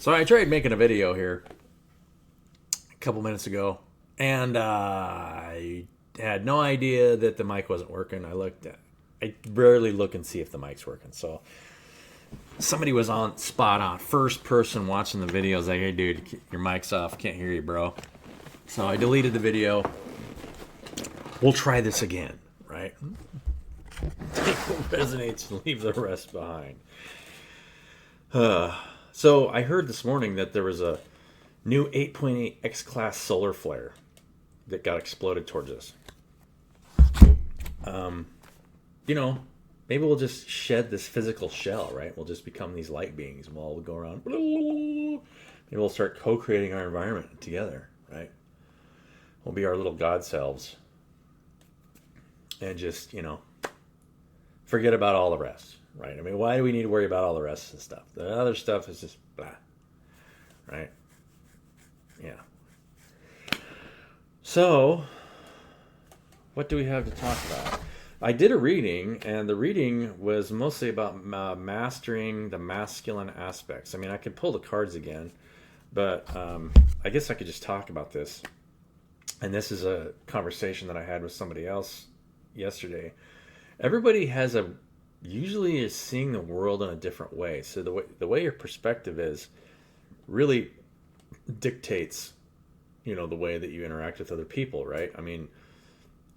So I tried making a video here a couple minutes ago, and I had no idea that the mic wasn't working. I rarely look and see if the mic's working. So somebody was on spot on, first person watching the video. Was like, "Hey, dude, your mic's off. Can't hear you, bro." So I deleted the video. We'll try this again, right? Take what resonates and leave the rest behind. So I heard this morning that there was a new 8.8 X-class solar flare that got exploded towards us. You know, maybe we'll just shed this physical shell, right? We'll just become these light beings and we'll all go around. Maybe we'll start co-creating our environment together, right? We'll be our little god selves. And just, forget about all the rest, right? I mean, why do we need to worry about all the rest of the stuff? The other stuff is just blah, right? Yeah. So, what do we have to talk about? I did a reading, and the reading was mostly about mastering the masculine aspects. I mean, I could pull the cards again, but I guess I could just talk about this. And this is a conversation that I had with somebody else yesterday. Everybody usually is seeing the world in a different way. So the way your perspective is really dictates, the way that you interact with other people, right? I mean,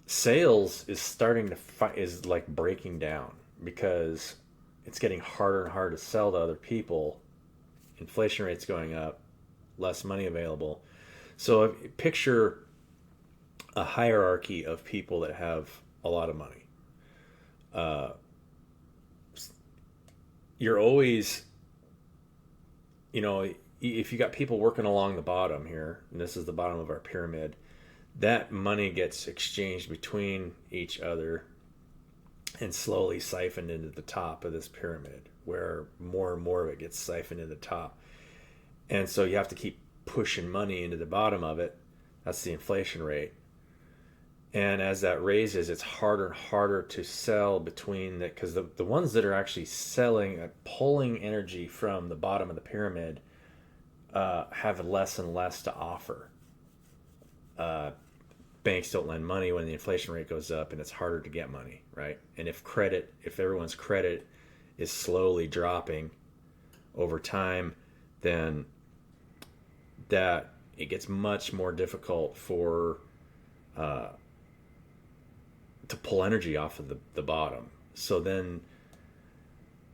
sales is starting to is like breaking down because it's getting harder and harder to sell to other people. Inflation rates going up, less money available. So picture a hierarchy of people that have a lot of money. You're always, if you got people working along the bottom here, and this is the bottom of our pyramid, that money gets exchanged between each other and slowly siphoned into the top of this pyramid, where more and more of it gets siphoned into the top. And so you have to keep pushing money into the bottom of it. That's the inflation rate. And as that raises, it's harder and harder to sell between that, because the ones that are actually selling, pulling energy from the bottom of the pyramid, have less and less to offer. Banks don't lend money when the inflation rate goes up, and it's harder to get money, right? And if everyone's credit is slowly dropping over time, then that it gets much more difficult for to pull energy off of the bottom. So then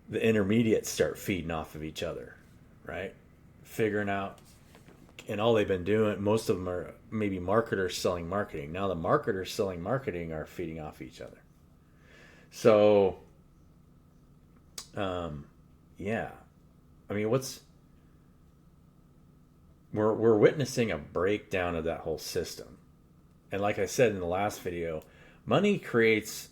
the intermediates start feeding off of each other, right? Figuring out, and all they've been doing, most of them are maybe marketers selling marketing. Now the marketers selling marketing are feeding off each other. So, yeah. I mean, we're witnessing a breakdown of that whole system. And like I said in the last video, money creates,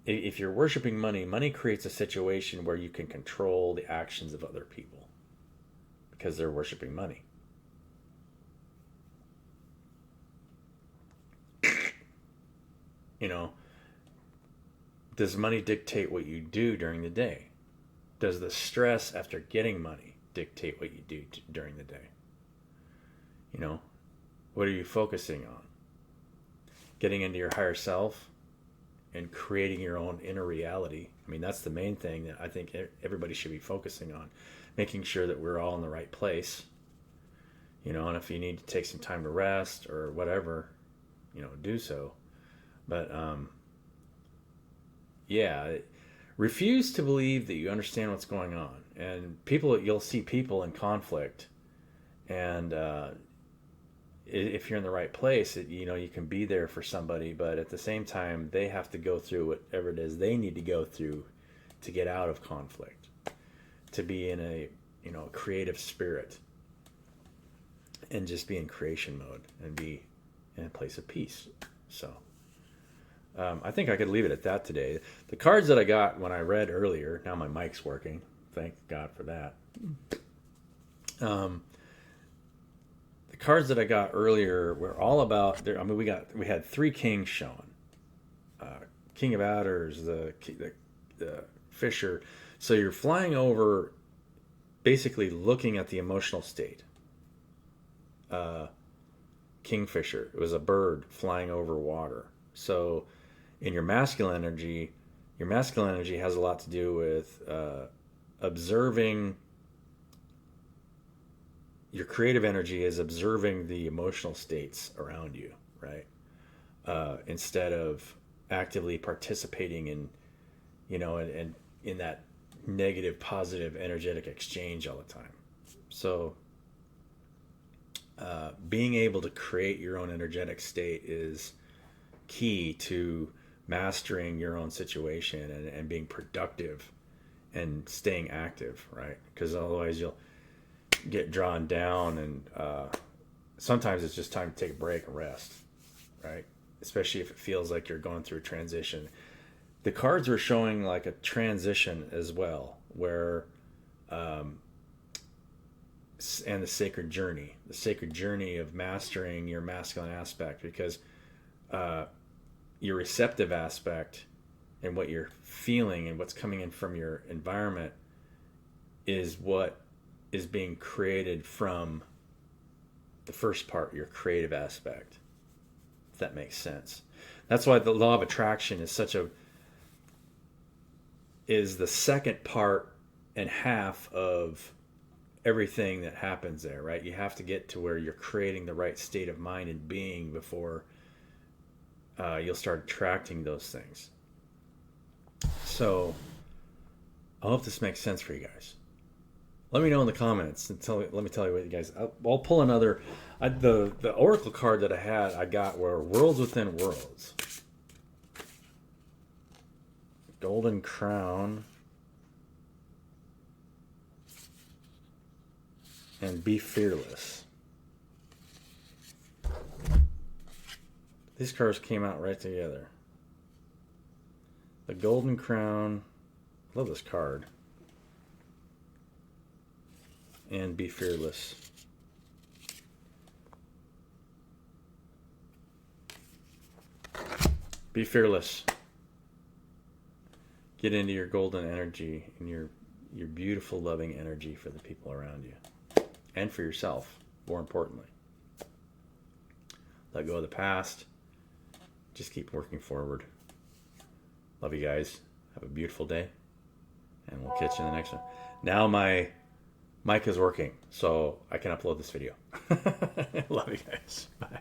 if you're worshiping money, money creates a situation where you can control the actions of other people because they're worshiping money. Does money dictate what you do during the day? Does the stress after getting money dictate what you do during the day? What are you focusing on? Getting into your higher self and creating your own inner reality. I mean, that's the main thing that I think everybody should be focusing on, making sure that we're all in the right place. And if you need to take some time to rest or whatever, do so. But yeah, refuse to believe that you understand what's going on. And you'll see people in conflict, and if you're in the right place, you can be there for somebody, but at the same time, they have to go through whatever it is they need to go through to get out of conflict, to be in a creative spirit, and just be in creation mode and be in a place of peace. So I think I could leave it at that today. The cards that I got when I read earlier, now my mic's working. Thank God for that. The cards that I got earlier were all about. I mean, we had three kings shown. King of Adders, the Fisher. So you're flying over basically looking at the emotional state. Kingfisher, it was a bird flying over water. So in your masculine energy has a lot to do with observing. Your creative energy is observing the emotional states around you, right? Instead of actively participating in, and in that negative, positive, energetic exchange all the time. So being able to create your own energetic state is key to mastering your own situation and being productive and staying active, right? Because otherwise you'll get drawn down, and sometimes it's just time to take a break and rest, right? Especially if it feels like you're going through a transition. The cards are showing like a transition as well, where and the sacred journey of mastering your masculine aspect, because your receptive aspect and what you're feeling and what's coming in from your environment is what is being created from the first part, your creative aspect, if that makes sense. That's why the law of attraction is the second part and half of everything that happens there, right? You have to get to where you're creating the right state of mind and being before you'll start attracting those things. So I hope this makes sense for you guys. Let me know in the comments and let me tell you what you guys. I'll pull another. The oracle card that I got were Worlds Within Worlds. Golden Crown. And Be Fearless. These cards came out right together. The Golden Crown. Love this card. And Be Fearless. Be fearless. Get into your golden energy and your beautiful, loving energy for the people around you. And for yourself, more importantly. Let go of the past. Just keep working forward. Love you guys. Have a beautiful day. And we'll catch you in the next one. Now my mic is working, so I can upload this video. Love you guys. Bye.